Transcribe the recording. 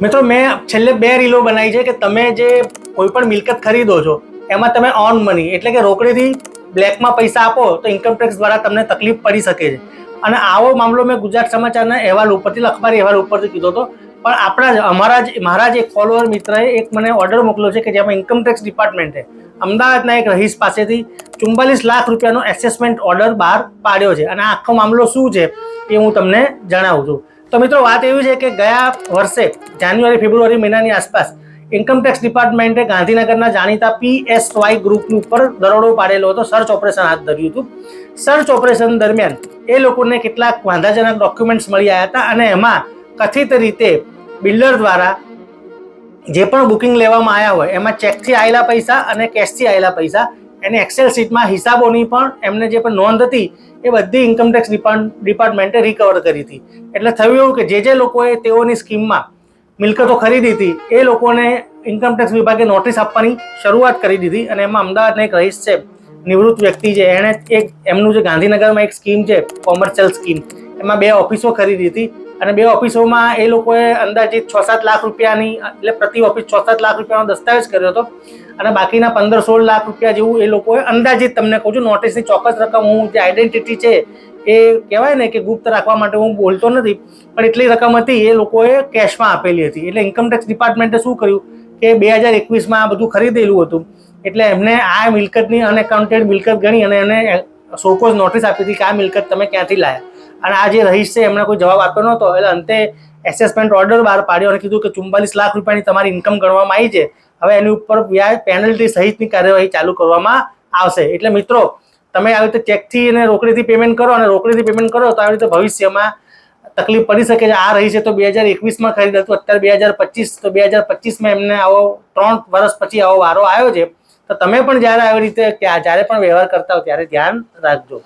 મિત્રો મેં છેલ્લે 2 રીલો બનાવી છે કે તમે જે કોઈ પણ મિલકત ખરીદો છો એમાં તમે ઓન મની એટલે કે રોકડીથી બ્લેકમાં પૈસા આપો તો ઇન્કમટેક્સ દ્વારા તમને તકલીફ પડી શકે છે. અને આવો મામલો મેં ગુજરાત સમાચારના અહેવાલ ઉપરથી અખબારી અહેવાલ ઉપરથી કીધો હતો. પણ મારા જ એક ફોલોઅર મિત્રએ એક મને ઓર્ડર મોકલ્યો છે કે જેમાં ઇન્કમટેક્સ ડિપાર્ટમેન્ટે અમદાવાદના એક રહીશ પાસેથી 44 લાખ રૂપિયાનો એસેસમેન્ટ ઓર્ડર બહાર પાડ્યો છે. અને આખો મામલો શું છે એ હું તમને જણાવું છું. તો મિત્રો વાત એવી છે કે ગયા વર્ષે જાન્યુઆરી ફેબ્રુઆરી મહિનાની આસપાસ ઇન્કમટેક્સ ડિપાર્ટમેન્ટે ગાંધીનગરના જાણીતા PSY ગ્રુપની ઉપર દરોડો પાડેલો હતો. સર્ચ ઓપરેશન હાથ ધર્યું હતું. સર્ચ ઓપરેશન દરમિયાન એ લોકોને કેટલાક વાંધાજનક ડોક્યુમેન્ટ્સ મળી આવ્યા હતા અને એમાં કથિત રીતે બિલ્ડર દ્વારા જે પણ બુકિંગ લેવામાં આવ્યા હોય એમાં ચેકથી આવેલા પૈસા અને કેશથી આવેલા પૈસા એની એક્સેલ શીટમાં હિસાબોની પણ એમને જે પણ નોંધ હતી એ બધી ઇન્કમટેક્સ ડિપાર્ટમેન્ટે રિકવર કરી હતી. એટલે થયું એવું કે જે લોકોએ તેઓની સ્કીમમાં મિલકતો ખરીદી હતી એ લોકોને ઇન્કમટેક્સ વિભાગે નોટિસ આપવાની શરૂઆત કરી દીધી. અને એમાં અમદાવાદના એક રહીશ છે, નિવૃત્ત વ્યક્તિ છે, એણે એમનું જે ગાંધીનગરમાં એક સ્કીમ છે કોમર્શિયલ સ્કીમ, એમાં 2 ઓફિસો ખરીદી હતી. અને 2 ઓફિસોમાં એ લોકોએ અંદાજિત 6-7 લાખ રૂપિયાની એટલે પ્રતિ ઓફિસ 6-7 લાખ રૂપિયાનો દસ્તાવેજ કર્યો હતો. અને બાકીના 15-16 લાખ રૂપિયા જેવું એ લોકોએ અંદાજિત, તમને કહું છું, નોટિસની ચોક્કસ રકમ, હું જે આઈડેન્ટિટી છે એ કહેવાય ને કે ગુપ્ત રાખવા માટે હું બોલતો નથી, પણ એટલી રકમ હતી એ લોકોએ કેશમાં આપેલી હતી. એટલે ઇન્કમટેક્સ ડિપાર્ટમેન્ટે શું કર્યું કે 2021માં આ બધું ખરીદેલું હતું એટલે એમને આ મિલકતની અનએકાઉન્ટેડ મિલકત ગણી અને એને શોકોઝ નોટિસ આપી હતી કે આ મિલકત તમે ક્યાંથી લાયા. અને આ જે રહીશ છે એમને કોઈ જવાબ આપ્યો નહોતો. એટલે અંતે એસેસમેન્ટ ઓર્ડર બહાર પાડ્યો અને કીધું કે 44 લાખ રૂપિયાની તમારી ઇન્કમ ગણવામાં આવી છે, હવે એની ઉપર વ્યાજ પેનલ્ટી સહિતની કાર્યવાહી ચાલુ કરવામાં આવશે. એટલે મિત્રો, તમે આવી રીતે ચેકથી અને રોકડીથી પેમેન્ટ કરો અને રોકડીથી પેમેન્ટ કરો તો આવી રીતે ભવિષ્યમાં તકલીફ પડી શકે છે. આ રહી છે તો 2021માં ખરીદ હતું, અત્યારે 2025, તો 2025માં એમને આવો 3 વર્ષ પછી આવો વારો આવ્યો છે. તો તમે પણ જ્યારે આવી રીતે જ્યારે પણ વ્યવહાર કરતા હો ત્યારે ધ્યાન રાખજો.